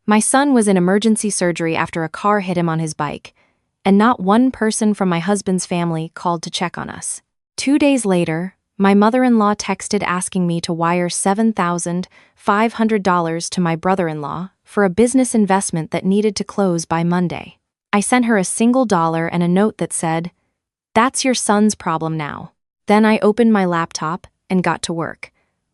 My son was in emergency surgery after a car hit him on his bike, and not one person from my husband's family called to check on us. 2 days later, my mother-in-law texted asking me to wire $7,500 to my brother-in-law for a business investment that needed to close by Monday. I sent her a single dollar and a note that said, "That's your son's problem now." Then I opened my laptop and got to work.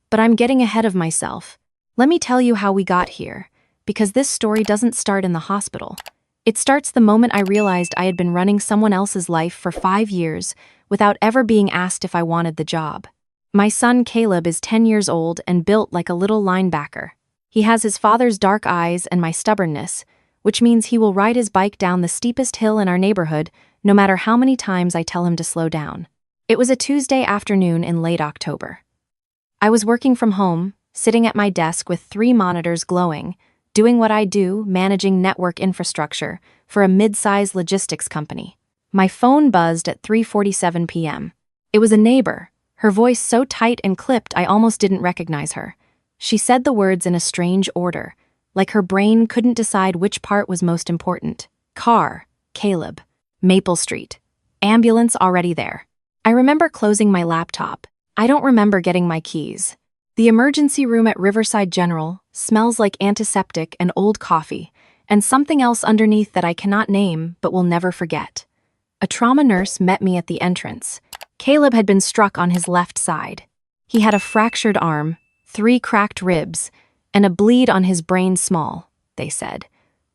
But I'm getting ahead of myself. Let me tell you how we got here, because this story doesn't start in the hospital. It starts the moment I realized I had been running someone else's life for 5 years without ever being asked if I wanted the job. My son Caleb is 10 years old and built like a little linebacker. He has his father's dark eyes and my stubbornness, which means he will ride his bike down the steepest hill in our neighborhood no matter how many times I tell him to slow down. It was a Tuesday afternoon in late October. I was working from home, sitting at my desk with 3 monitors glowing, doing what I do, managing network infrastructure for a mid-size logistics company. My phone buzzed at 3:47 p.m. It was a neighbor, her voice so tight and clipped I almost didn't recognize her. She said the words in a strange order, like her brain couldn't decide which part was most important. Car, Caleb, Maple Street, ambulance already there. I remember closing my laptop. I don't remember getting my keys. The emergency room at Riverside General smells like antiseptic and old coffee, and something else underneath that I cannot name but will never forget. A trauma nurse met me at the entrance. Caleb had been struck on his left side. He had a fractured arm, 3 cracked ribs, and a bleed on his brain small, they said,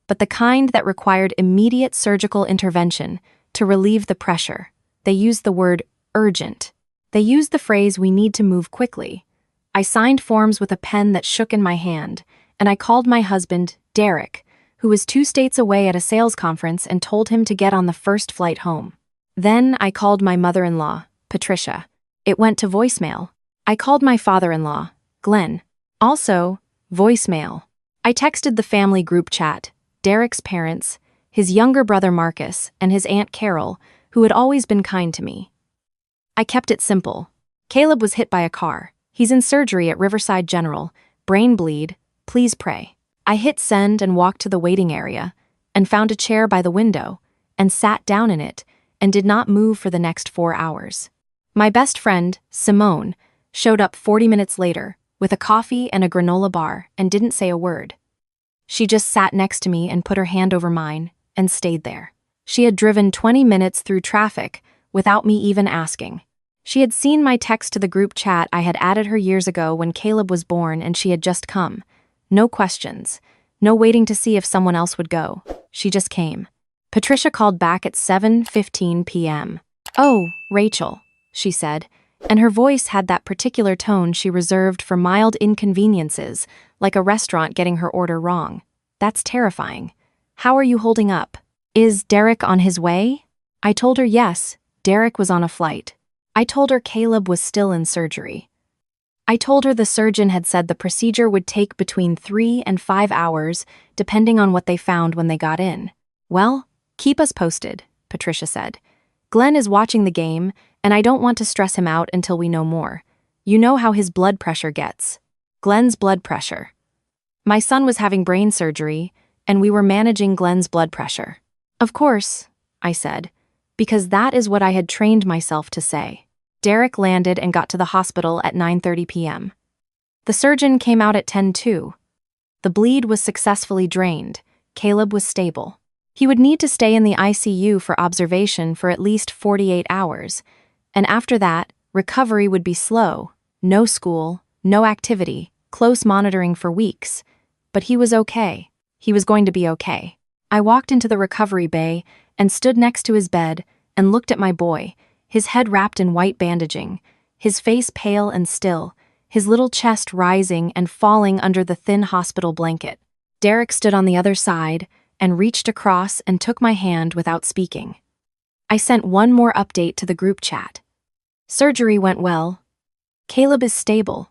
but the kind that required immediate surgical intervention to relieve the pressure. They used the word urgent. They used the phrase, "We need to move quickly." I signed forms with a pen that shook in my hand, and I called my husband, Derek, who was 2 states away at a sales conference, and told him to get on the first flight home. Then I called my mother-in-law, Patricia. It went to voicemail. I called my father-in-law, Glenn. Also, voicemail. I texted the family group chat, Derek's parents, his younger brother Marcus, and his Aunt Carol, who had always been kind to me. I kept it simple. Caleb was hit by a car. He's in surgery at Riverside General. Brain bleed. Please pray. I hit send and walked to the waiting area, and found a chair by the window, and sat down in it, and did not move for the next 4 hours. My best friend, Simone, showed up 40 minutes later, with a coffee and a granola bar, and didn't say a word. She just sat next to me and put her hand over mine, and stayed there. She had driven 20 minutes through traffic without me even asking. She had seen my text to the group chat I had added her years ago when Caleb was born, and she had just come. No questions. No waiting to see if someone else would go. She just came. Patricia called back at 7:15 p.m. "Oh, Rachel," she said, and her voice had that particular tone she reserved for mild inconveniences, like a restaurant getting her order wrong. "That's terrifying. How are you holding up? Is Derek on his way?" I told her yes, Derek was on a flight. I told her Caleb was still in surgery. I told her the surgeon had said the procedure would take between 3 and 5 hours, depending on what they found when they got in. "Well, keep us posted," Patricia said. "Glenn is watching the game, and I don't want to stress him out until we know more. You know how his blood pressure gets." Glenn's blood pressure. My son was having brain surgery, and we were managing Glenn's blood pressure. "Of course," I said, because that is what I had trained myself to say. Derek landed and got to the hospital at 9:30 p.m. The surgeon came out at 10:02. The bleed was successfully drained. Caleb was stable. He would need to stay in the ICU for observation for at least 48 hours, and after that, recovery would be slow. No school, no activity, close monitoring for weeks. But he was okay. He was going to be okay. I walked into the recovery bay and stood next to his bed and looked at my boy, his head wrapped in white bandaging, his face pale and still, his little chest rising and falling under the thin hospital blanket. Derek stood on the other side and reached across and took my hand without speaking. I sent one more update to the group chat. "Surgery went well. Caleb is stable.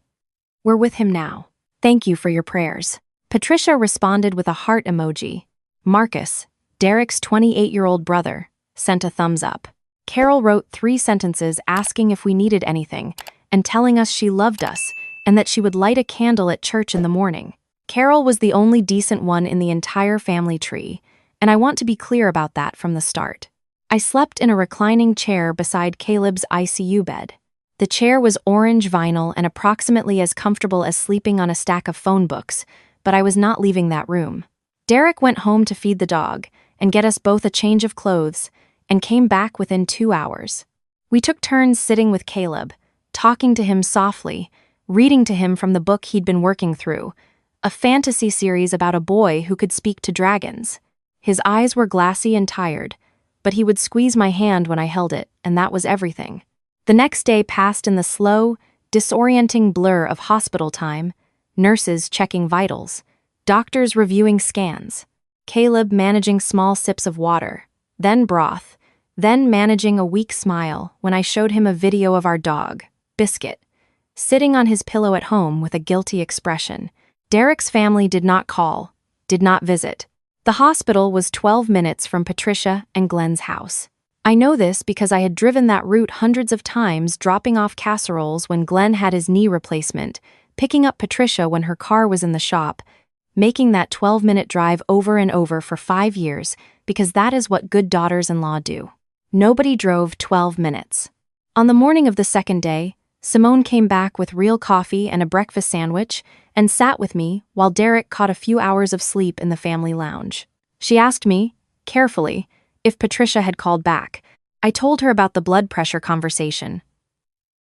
We're with him now. Thank you for your prayers." Patricia responded with a heart emoji. Marcus, Derek's 28-year-old brother, sent a thumbs up. Carol wrote 3 sentences asking if we needed anything and telling us she loved us and that she would light a candle at church in the morning. Carol was the only decent one in the entire family tree, and I want to be clear about that from the start. I slept in a reclining chair beside Caleb's ICU bed. The chair was orange vinyl and approximately as comfortable as sleeping on a stack of phone books, but I was not leaving that room. Derek went home to feed the dog and get us both a change of clothes and came back within 2 hours. We took turns sitting with Caleb, talking to him softly, reading to him from the book he'd been working through, a fantasy series about a boy who could speak to dragons. His eyes were glassy and tired, but he would squeeze my hand when I held it, and that was everything. The next day passed in the slow, disorienting blur of hospital time, nurses checking vitals, doctors reviewing scans, Caleb managing small sips of water, then broth, then managing a weak smile when I showed him a video of our dog, Biscuit, sitting on his pillow at home with a guilty expression. Derek's family did not call, did not visit. The hospital was 12 minutes from Patricia and Glenn's house. I know this because I had driven that route hundreds of times, dropping off casseroles when Glenn had his knee replacement, picking up Patricia when her car was in the shop, making that 12-minute drive over and over for 5 years because that is what good daughters-in-law do. Nobody drove 12 minutes. On the morning of the second day, Simone came back with real coffee and a breakfast sandwich and sat with me while Derek caught a few hours of sleep in the family lounge. She asked me, carefully, if Patricia had called back. I told her about the blood pressure conversation.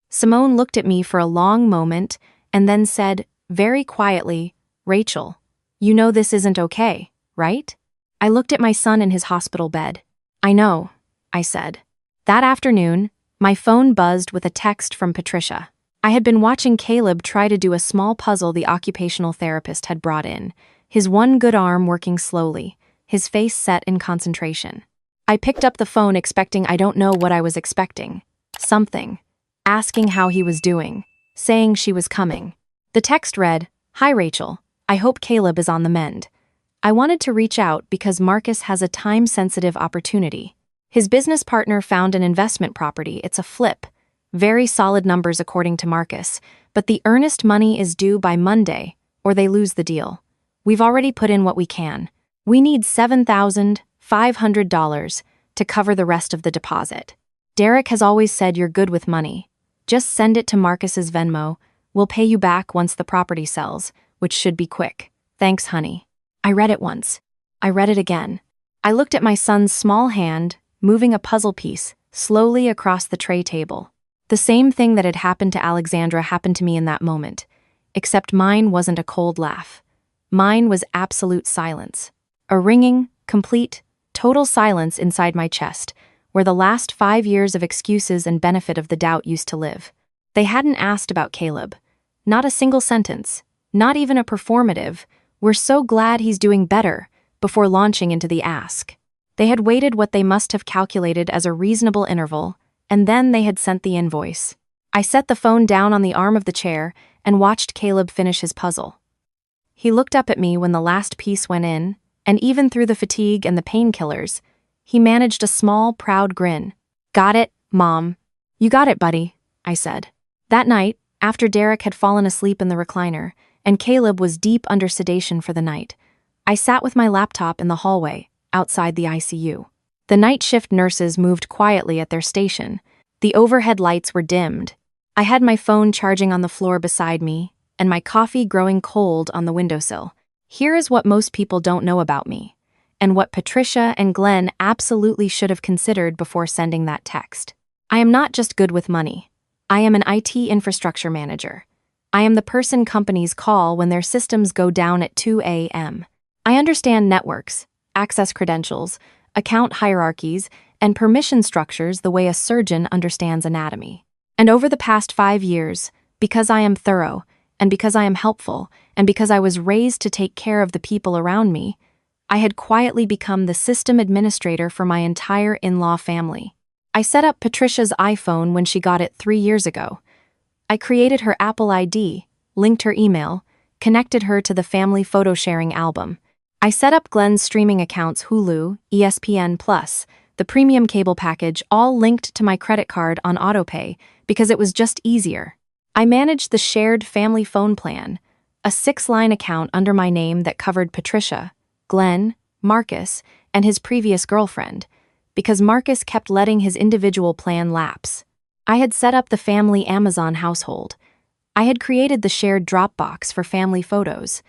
Simone looked at me for a long moment and then said, very quietly, Rachel, you know this isn't okay, right? I looked at my son in his hospital bed. I know, I said. That afternoon, my phone buzzed with a text from Patricia. I had been watching Caleb try to do a small puzzle the occupational therapist had brought in, his one good arm working slowly, his face set in concentration. I picked up the phone expecting I don't know what I was expecting. Something. Asking how he was doing. Saying she was coming. The text read, Hi Rachel, I hope Caleb is on the mend. I wanted to reach out because Marcus has a time-sensitive opportunity. His business partner found an investment property. It's a flip. Very solid numbers according to Marcus, but the earnest money is due by Monday, or they lose the deal. We've already put in what we can. We need $7,500 to cover the rest of the deposit. Derek has always said you're good with money. Just send it to Marcus's Venmo. We'll pay you back once the property sells, which should be quick. Thanks, honey. I read it once. I read it again. I looked at my son's small hand, moving a puzzle piece slowly across the tray table. The same thing that had happened to Alexandra happened to me in that moment, except mine wasn't a cold laugh. Mine was absolute silence. A ringing, complete, total silence inside my chest, where the last 5 years of excuses and benefit of the doubt used to live. They hadn't asked about Caleb. Not a single sentence, not even a performative, we're so glad he's doing better, before launching into the ask. They had waited what they must have calculated as a reasonable interval, and then they had sent the invoice. I set the phone down on the arm of the chair and watched Caleb finish his puzzle. He looked up at me when the last piece went in, and even through the fatigue and the painkillers, he managed a small, proud grin. Got it, Mom. You got it, buddy, I said. That night, after Derek had fallen asleep in the recliner, and Caleb was deep under sedation for the night, I sat with my laptop in the hallway, outside the ICU. The night shift nurses moved quietly at their station. The overhead lights were dimmed. I had my phone charging on the floor beside me, and my coffee growing cold on the windowsill. Here is what most people don't know about me, and what Patricia and Glenn absolutely should have considered before sending that text. I am not just good with money. I am an IT infrastructure manager. I am the person companies call when their systems go down at 2 a.m. I understand networks, access credentials, account hierarchies, and permission structures the way a surgeon understands anatomy. And over the past 5 years, because I am thorough, and because I am helpful, and because I was raised to take care of the people around me, I had quietly become the system administrator for my entire in-law family. I set up Patricia's iPhone when she got it 3 years ago. I created her Apple ID, linked her email, connected her to the family photo sharing album. I set up Glenn's streaming accounts Hulu, ESPN+, the premium cable package, all linked to my credit card on autopay because it was just easier. I managed the shared family phone plan, a 6-line account under my name that covered Patricia, Glenn, Marcus, and his previous girlfriend, because Marcus kept letting his individual plan lapse. I had set up the family Amazon household. I had created the shared Dropbox for family photos.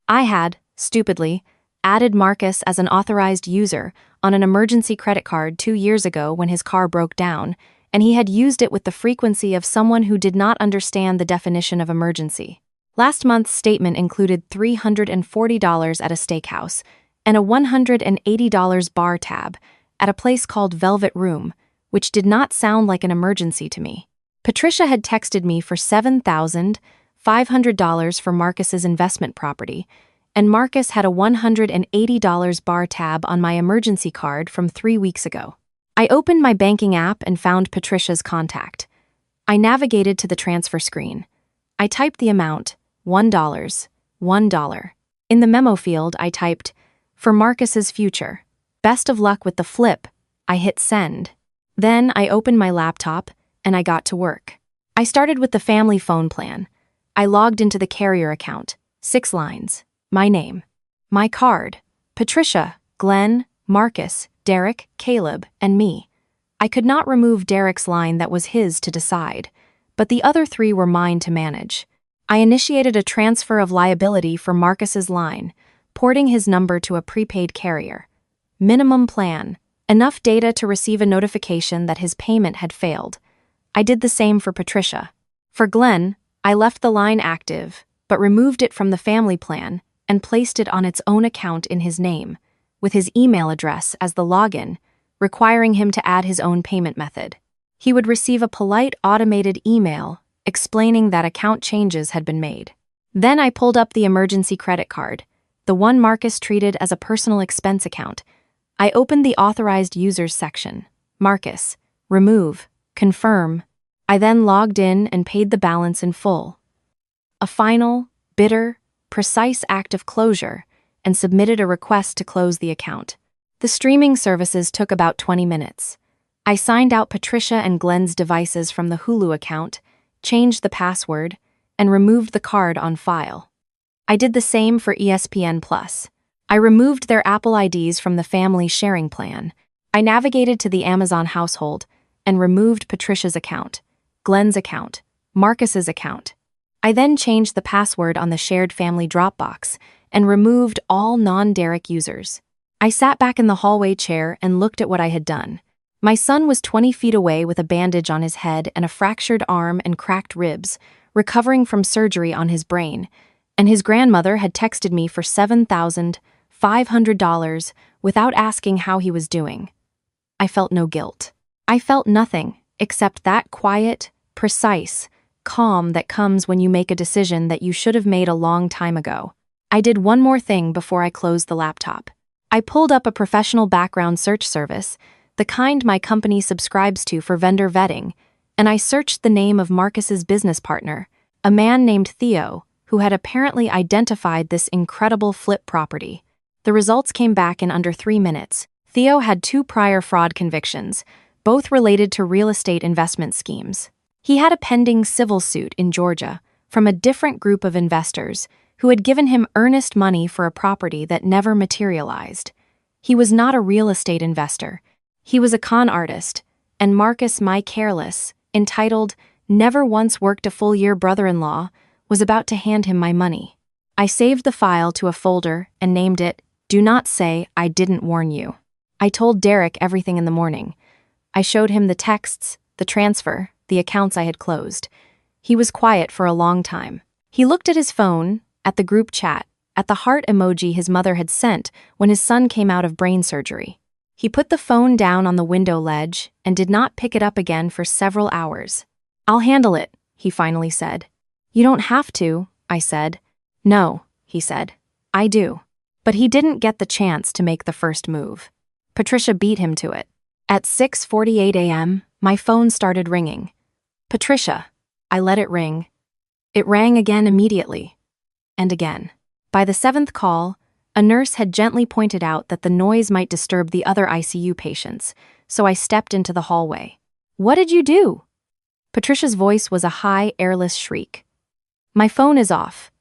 I had, stupidly, added Marcus as an authorized user on an emergency credit card 2 years ago when his car broke down, and he had used it with the frequency of someone who did not understand the definition of emergency. Last month's statement included $340 at a steakhouse and a $180 bar tab at a place called Velvet Room, which did not sound like an emergency to me. Patricia had texted me for $7,500 for Marcus's investment property, and Marcus had a $180 bar tab on my emergency card from 3 weeks ago. I opened my banking app and found Patricia's contact. I navigated to the transfer screen. I typed the amount, $1. In the memo field, I typed, "For Marcus's future. Best of luck with the flip." I hit send. Then I opened my laptop and I got to work. I started with the family phone plan. I logged into the carrier account, 6 lines, my name, my card, Patricia, Glenn, Marcus, Derek, Caleb, and me. I could not remove Derek's line that was his to decide, but the other 3 were mine to manage. I initiated a transfer of liability for Marcus's line, porting his number to a prepaid carrier. Minimum plan, enough data to receive a notification that his payment had failed. I did the same for Patricia. For Glenn, I left the line active, but removed it from the family plan and placed it on its own account in his name, with his email address as the login, requiring him to add his own payment method. He would receive a polite automated email explaining that account changes had been made. Then I pulled up the emergency credit card, the one Marcus treated as a personal expense account. I opened the authorized users section. Marcus, remove, confirm. I then logged in and paid the balance in full. A final, bitter, precise act of closure, and submitted a request to close the account. The streaming services took about 20 minutes. I signed out Patricia and Glenn's devices from the Hulu account, changed the password, and removed the card on file. I did the same for ESPN+. I removed their Apple IDs from the family sharing plan. I navigated to the Amazon household and removed Patricia's account, Glenn's account, Marcus's account. I then changed the password on the shared family Dropbox and removed all non-Derek users. I sat back in the hallway chair and looked at what I had done. My son was 20 feet away with a bandage on his head and a fractured arm and cracked ribs, recovering from surgery on his brain, and his grandmother had texted me for $7,500 without asking how he was doing. I felt no guilt. I felt nothing except that quiet, precise, calm that comes when you make a decision that you should have made a long time ago. I did one more thing before I closed the laptop. I pulled up a professional background search service, the kind my company subscribes to for vendor vetting, and I searched the name of Marcus's business partner, a man named Theo, who had apparently identified this incredible flip property. The results came back in under 3 minutes. Theo had 2 prior fraud convictions, both related to real estate investment schemes. He had a pending civil suit in Georgia from a different group of investors who had given him earnest money for a property that never materialized. He was not a real estate investor. He was a con artist, and Marcus, my careless, entitled, never once worked a full year brother-in-law, was about to hand him my money. I saved the file to a folder and named it, "Do not say I didn't warn you." I told Derek everything in the morning. I showed him the texts, the transfer, the accounts I had closed. He was quiet for a long time. He looked at his phone, at the group chat, at the heart emoji his mother had sent when his son came out of brain surgery. He put the phone down on the window ledge and did not pick it up again for several hours. "I'll handle it," he finally said. "You don't have to," I said. "No," he said. "I do." But he didn't get the chance to make the first move. Patricia beat him to it. At 6:48 a.m., my phone started ringing. "Patricia." I let it ring. It rang again immediately. And again. By the 7th call, a nurse had gently pointed out that the noise might disturb the other ICU patients, so I stepped into the hallway. "What did you do?" Patricia's voice was a high, airless shriek. "My phone is off."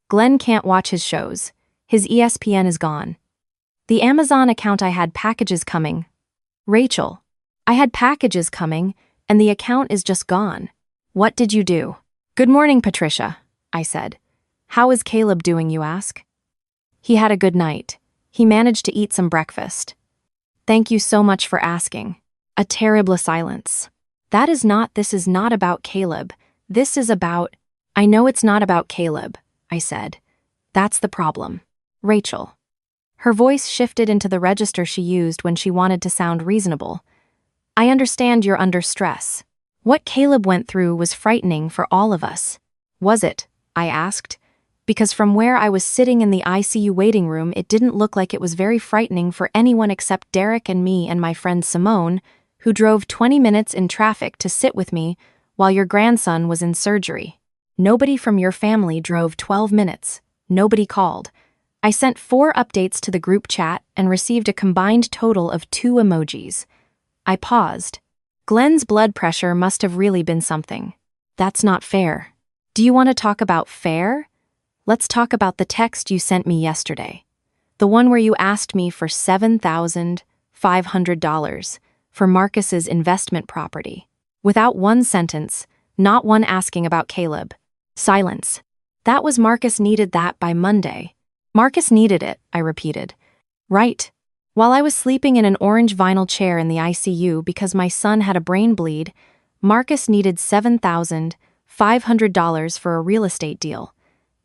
Glenn can't watch his shows. His ESPN is gone. The Amazon account I had packages coming. Rachel, I had packages coming, and the account is just gone. What did you do? Good morning, Patricia, I said. How is Caleb doing, you ask? He had a good night. He managed to eat some breakfast. Thank you so much for asking. A terrible silence. This is not about Caleb. This is about... I know it's not about Caleb, I said. That's the problem. Rachel. Her voice shifted into the register she used when she wanted to sound reasonable. I understand you're under stress. What Caleb went through was frightening for all of us. Was it? I asked. Because from where I was sitting in the ICU waiting room, it didn't look like it was very frightening for anyone except Derek and me and my friend Simone, who drove 20 minutes in traffic to sit with me while your grandson was in surgery. Nobody from your family drove 12 minutes. Nobody called. I sent 4 updates to the group chat and received a combined total of 2 emojis. I paused. Glenn's blood pressure must have really been something. That's not fair. Do you want to talk about fair? Let's talk about the text you sent me yesterday. The one where you asked me for $7,500 for Marcus's investment property. Without one sentence, not one asking about Caleb. Silence. That was Marcus needed that by Monday. Marcus needed it, I repeated. Right. While I was sleeping in an orange vinyl chair in the ICU because my son had a brain bleed, Marcus needed $7,500 for a real estate deal.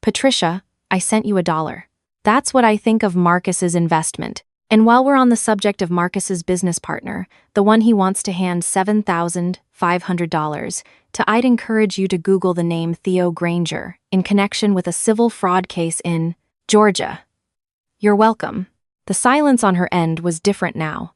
Patricia, I sent you $1. That's what I think of Marcus's investment. And while we're on the subject of Marcus's business partner, the one he wants to hand $7,500 to, I'd encourage you to Google the name Theo Granger in connection with a civil fraud case in Georgia. You're welcome. The silence on her end was different now.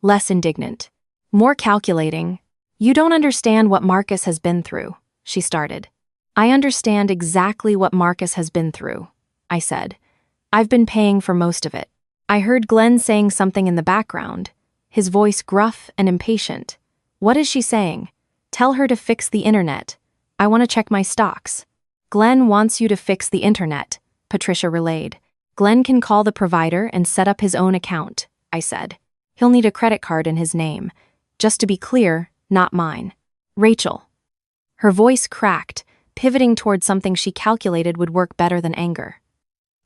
Less indignant. More calculating. You don't understand what Marcus has been through, she started. I understand exactly what Marcus has been through, I said. I've been paying for most of it. I heard Glenn saying something in the background, his voice gruff and impatient. What is she saying? Tell her to fix the internet. I want to check my stocks. Glenn wants you to fix the internet, Patricia relayed. Glenn can call the provider and set up his own account, I said. He'll need a credit card in his name. Just to be clear, not mine. Rachel. Her voice cracked, pivoting toward something she calculated would work better than anger.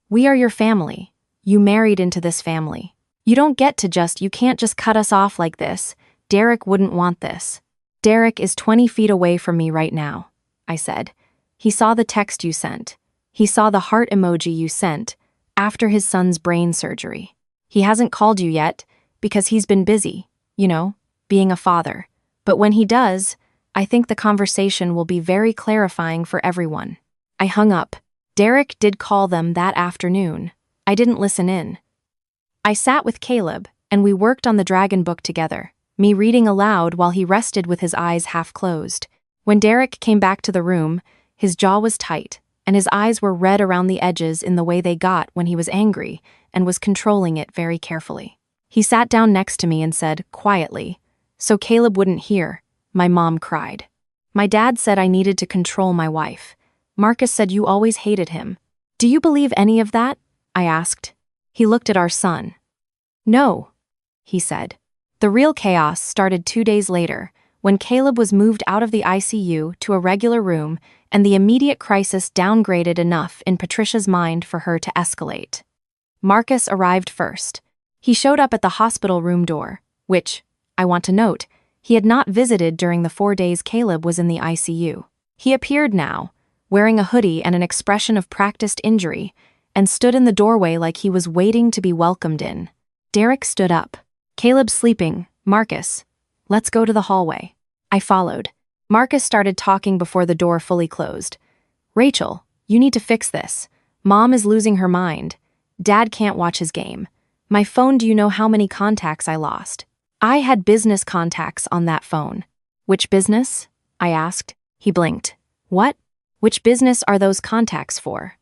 We are your family. You married into this family. You can't just cut us off like this. Derek wouldn't want this. Derek is 20 feet away from me right now, I said. He saw the text you sent. He saw the heart emoji you sent after his son's brain surgery. He hasn't called you yet because he's been busy, being a father. But when he does, I think the conversation will be very clarifying for everyone. I hung up. Derek did call them that afternoon. I didn't listen in. I sat with Caleb, and we worked on the dragon book together, me reading aloud while he rested with his eyes half closed. When Derek came back to the room, his jaw was tight, and his eyes were red around the edges in the way they got when he was angry and was controlling it very carefully. He sat down next to me and said, quietly, so Caleb wouldn't hear, my mom cried. My dad said I needed to control my wife. Marcus said you always hated him. Do you believe any of that? I asked. He looked at our son. No, he said. The real chaos started 2 days later, when Caleb was moved out of the ICU to a regular room and the immediate crisis downgraded enough in Patricia's mind for her to escalate. Marcus arrived first. He showed up at the hospital room door, which, I want to note, he had not visited during the 4 days Caleb was in the ICU. He appeared now, wearing a hoodie and an expression of practiced injury, and stood in the doorway like he was waiting to be welcomed in. Derek stood up. Caleb's sleeping. Marcus, let's go to the hallway. I followed. Marcus started talking before the door fully closed. Rachel, you need to fix this. Mom is losing her mind. Dad can't watch his game. My phone, do you know how many contacts I lost? I had business contacts on that phone. Which business? I asked. He blinked. What? Which business are those contacts for?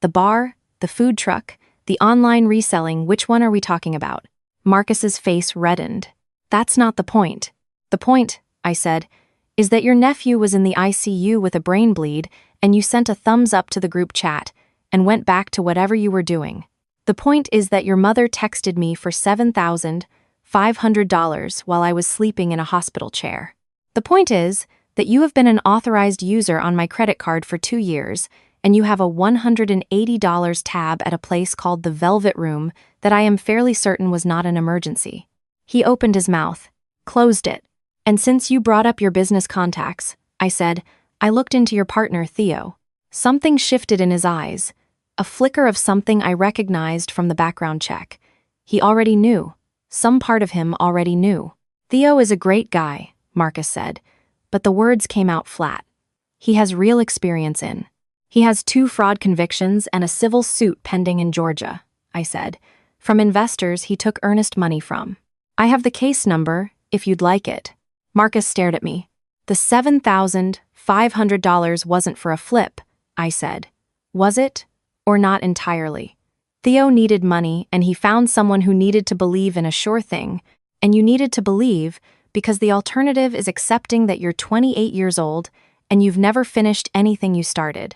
The bar, the food truck, the online reselling, which one are we talking about? Marcus's face reddened. That's not the point. The point, I said, is that your nephew was in the ICU with a brain bleed and you sent a thumbs up to the group chat, and went back to whatever you were doing. The point is that your mother texted me for $7,500 while I was sleeping in a hospital chair. The point is that you have been an authorized user on my credit card for 2 years, and you have a $180 tab at a place called the Velvet Room that I am fairly certain was not an emergency. He opened his mouth, closed it, and since you brought up your business contacts, I said, I looked into your partner, Theo. Something shifted in his eyes, a flicker of something I recognized from the background check. He already knew. Some part of him already knew. Theo is a great guy, Marcus said, but the words came out flat. He has real experience in. He has 2 fraud convictions and a civil suit pending in Georgia, I said, from investors he took earnest money from. I have the case number, if you'd like it. Marcus stared at me. The $7,500 wasn't for a flip, I said. Was it? Or not entirely? Theo needed money, and he found someone who needed to believe in a sure thing, and you needed to believe because the alternative is accepting that you're 28 years old and you've never finished anything you started.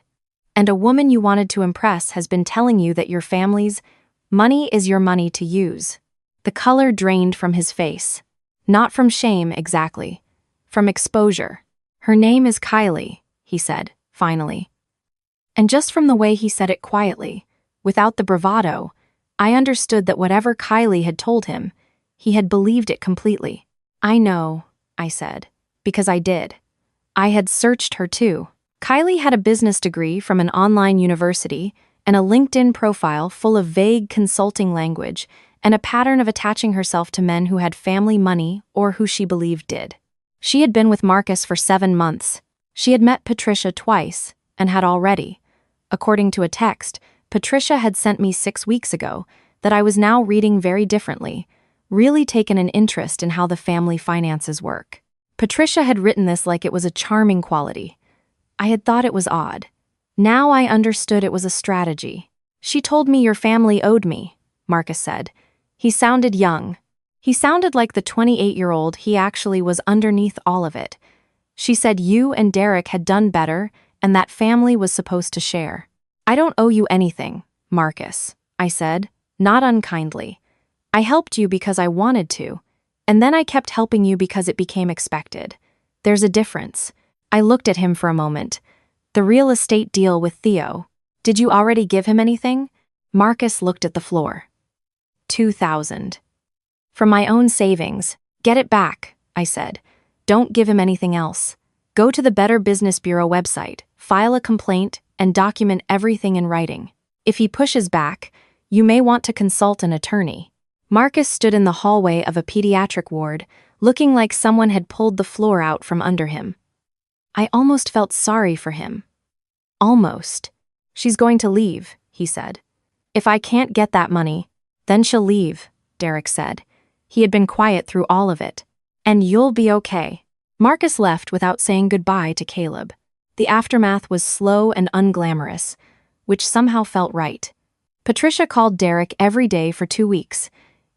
And a woman you wanted to impress has been telling you that your family's money is your money to use. The color drained from his face. Not from shame, exactly. From exposure. Her name is Kylie, he said, finally. And just from the way he said it quietly, without the bravado, I understood that whatever Kylie had told him, he had believed it completely. I know, I said, because I did. I had searched her too. Kylie had a business degree from an online university and a LinkedIn profile full of vague consulting language and a pattern of attaching herself to men who had family money or who she believed did. She had been with Marcus for 7 months. She had met Patricia twice and had already, according to a text Patricia had sent me 6 weeks ago that I was now reading very differently, really taken an interest in how the family finances work. Patricia had written this like it was a charming quality. I had thought it was odd. Now I understood it was a strategy. She told me your family owed me, Marcus said. He sounded young. He sounded like the 28-year-old he actually was underneath all of it. She said you and Derek had done better and that family was supposed to share. I don't owe you anything, Marcus, I said, not unkindly. I helped you because I wanted to, and then I kept helping you because it became expected. There's a difference. I looked at him for a moment. The real estate deal with Theo. Did you already give him anything? Marcus looked at the floor. $2,000. From my own savings. Get it back, I said. Don't give him anything else. Go to the Better Business Bureau website, file a complaint, and document everything in writing. If he pushes back, you may want to consult an attorney. Marcus stood in the hallway of a pediatric ward, looking like someone had pulled the floor out from under him. I almost felt sorry for him. Almost. She's going to leave, he said. If I can't get that money, then she'll leave, Derek said. He had been quiet through all of it. And you'll be okay. Marcus left without saying goodbye to Caleb. The aftermath was slow and unglamorous, which somehow felt right. Patricia called Derek every day for 2 weeks.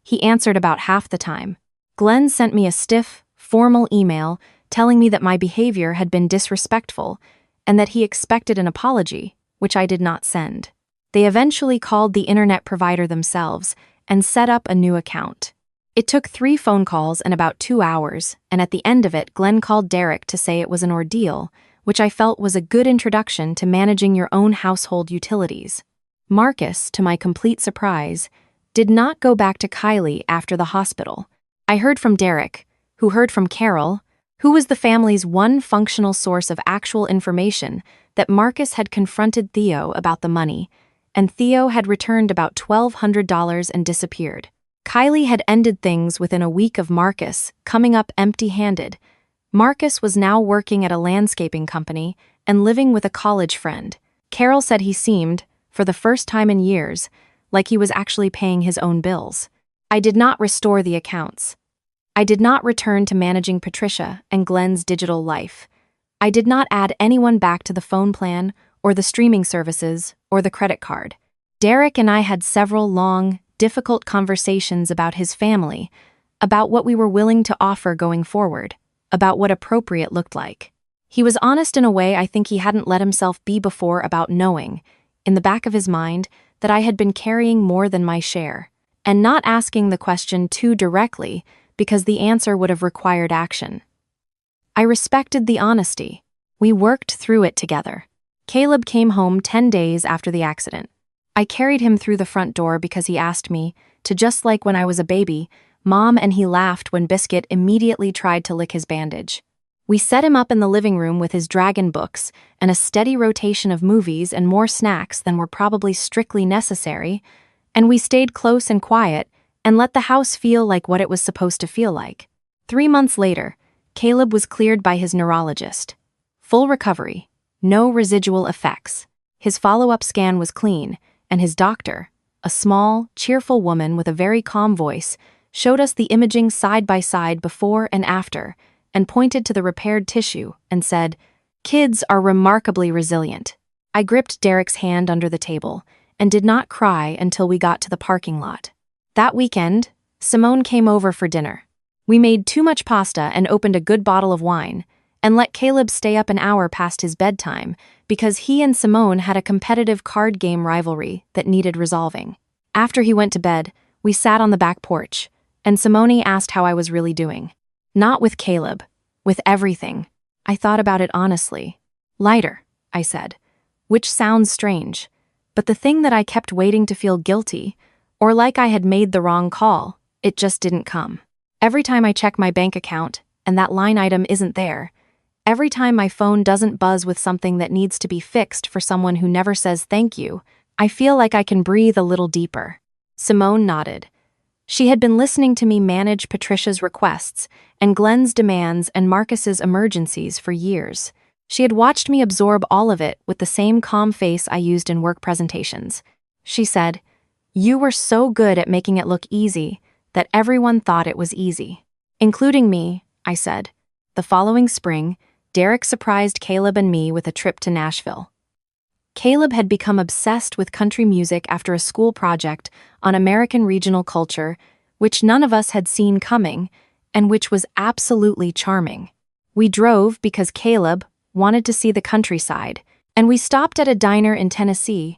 He answered about half the time. Glenn sent me a stiff, formal email telling me that my behavior had been disrespectful and that he expected an apology, which I did not send. They eventually called the internet provider themselves and set up a new account. It took 3 phone calls and about 2 hours, and at the end of it, Glenn called Derek to say it was an ordeal, which I felt was a good introduction to managing your own household utilities. Marcus, to my complete surprise, did not go back to Kylie after the hospital. I heard from Derek, who heard from Carol, who was the family's one functional source of actual information, that Marcus had confronted Theo about the money, and Theo had returned about $1,200 and disappeared. Kylie had ended things within a week of Marcus coming up empty-handed. Marcus was now working at a landscaping company and living with a college friend. Carol said he seemed, for the first time in years, like he was actually paying his own bills. I did not restore the accounts. I did not return to managing Patricia and Glenn's digital life. I did not add anyone back to the phone plan or the streaming services or the credit card. Derek and I had several long, difficult conversations about his family, about what we were willing to offer going forward, about what appropriate looked like. He was honest in a way I think he hadn't let himself be before about knowing, in the back of his mind, that I had been carrying more than my share, and not asking the question too directly because the answer would have required action. I respected the honesty. We worked through it together. Caleb came home 10 days after the accident. I carried him through the front door because he asked me to, just like when I was a baby, Mom, and he laughed when Biscuit immediately tried to lick his bandage. We set him up in the living room with his dragon books and a steady rotation of movies and more snacks than were probably strictly necessary, and we stayed close and quiet and let the house feel like what it was supposed to feel like. 3 months later, Caleb was cleared by his neurologist. Full recovery, no residual effects. His follow-up scan was clean, and his doctor, a small, cheerful woman with a very calm voice, showed us the imaging side by side before and after, and pointed to the repaired tissue and said, "Kids are remarkably resilient." I gripped Derek's hand under the table and did not cry until we got to the parking lot. That weekend, Simone came over for dinner. We made too much pasta and opened a good bottle of wine, and let Caleb stay up an hour past his bedtime because he and Simone had a competitive card game rivalry that needed resolving. After he went to bed, we sat on the back porch, and Simone asked how I was really doing. Not with Caleb, with everything. I thought about it honestly. Lighter, I said, which sounds strange, but the thing that I kept waiting to feel guilty, or like I had made the wrong call, it just didn't come. Every time I check my bank account and that line item isn't there, every time my phone doesn't buzz with something that needs to be fixed for someone who never says thank you, I feel like I can breathe a little deeper. Simone nodded. She had been listening to me manage Patricia's requests and Glenn's demands and Marcus's emergencies for years. She had watched me absorb all of it with the same calm face I used in work presentations. She said, "You were so good at making it look easy that everyone thought it was easy." Including me, I said. The following spring, Derek surprised Caleb and me with a trip to Nashville. Caleb had become obsessed with country music after a school project on American regional culture, which none of us had seen coming, and which was absolutely charming. We drove because Caleb wanted to see the countryside, and we stopped at a diner in Tennessee,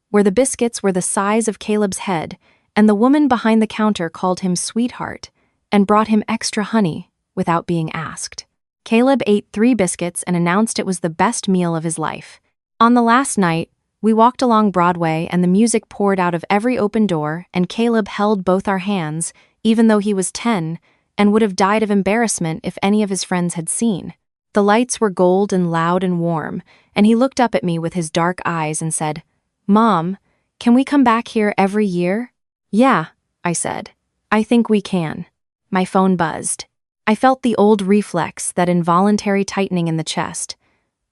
where the biscuits were the size of Caleb's head, and the woman behind the counter called him sweetheart and brought him extra honey without being asked. Caleb ate 3 biscuits and announced it was the best meal of his life. On the last night, we walked along Broadway and the music poured out of every open door, and Caleb held both our hands, even though he was 10, and would have died of embarrassment if any of his friends had seen. The lights were gold and loud and warm, and he looked up at me with his dark eyes and said, "Mom, can we come back here every year?" "Yeah," I said. "I think we can." My phone buzzed. I felt the old reflex, that involuntary tightening in the chest.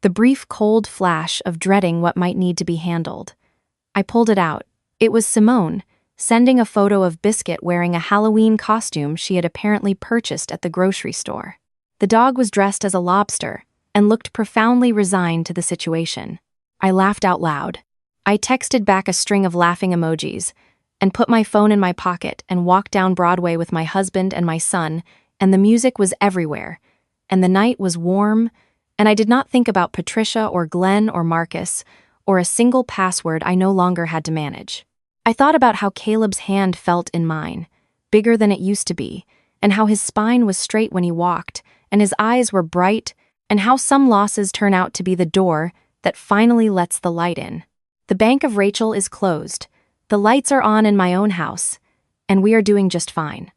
The brief cold flash of dreading what might need to be handled. I pulled it out. It was Simone, sending a photo of Biscuit wearing a Halloween costume she had apparently purchased at the grocery store. The dog was dressed as a lobster and looked profoundly resigned to the situation. I laughed out loud. I texted back a string of laughing emojis and put my phone in my pocket and walked down Broadway with my husband and my son, and the music was everywhere, and the night was warm, and I did not think about Patricia or Glenn or Marcus, or a single password I no longer had to manage. I thought about how Caleb's hand felt in mine, bigger than it used to be, and how his spine was straight when he walked, and his eyes were bright, and how some losses turn out to be the door that finally lets the light in. The Bank of Rachel is closed. The lights are on in my own house, and we are doing just fine.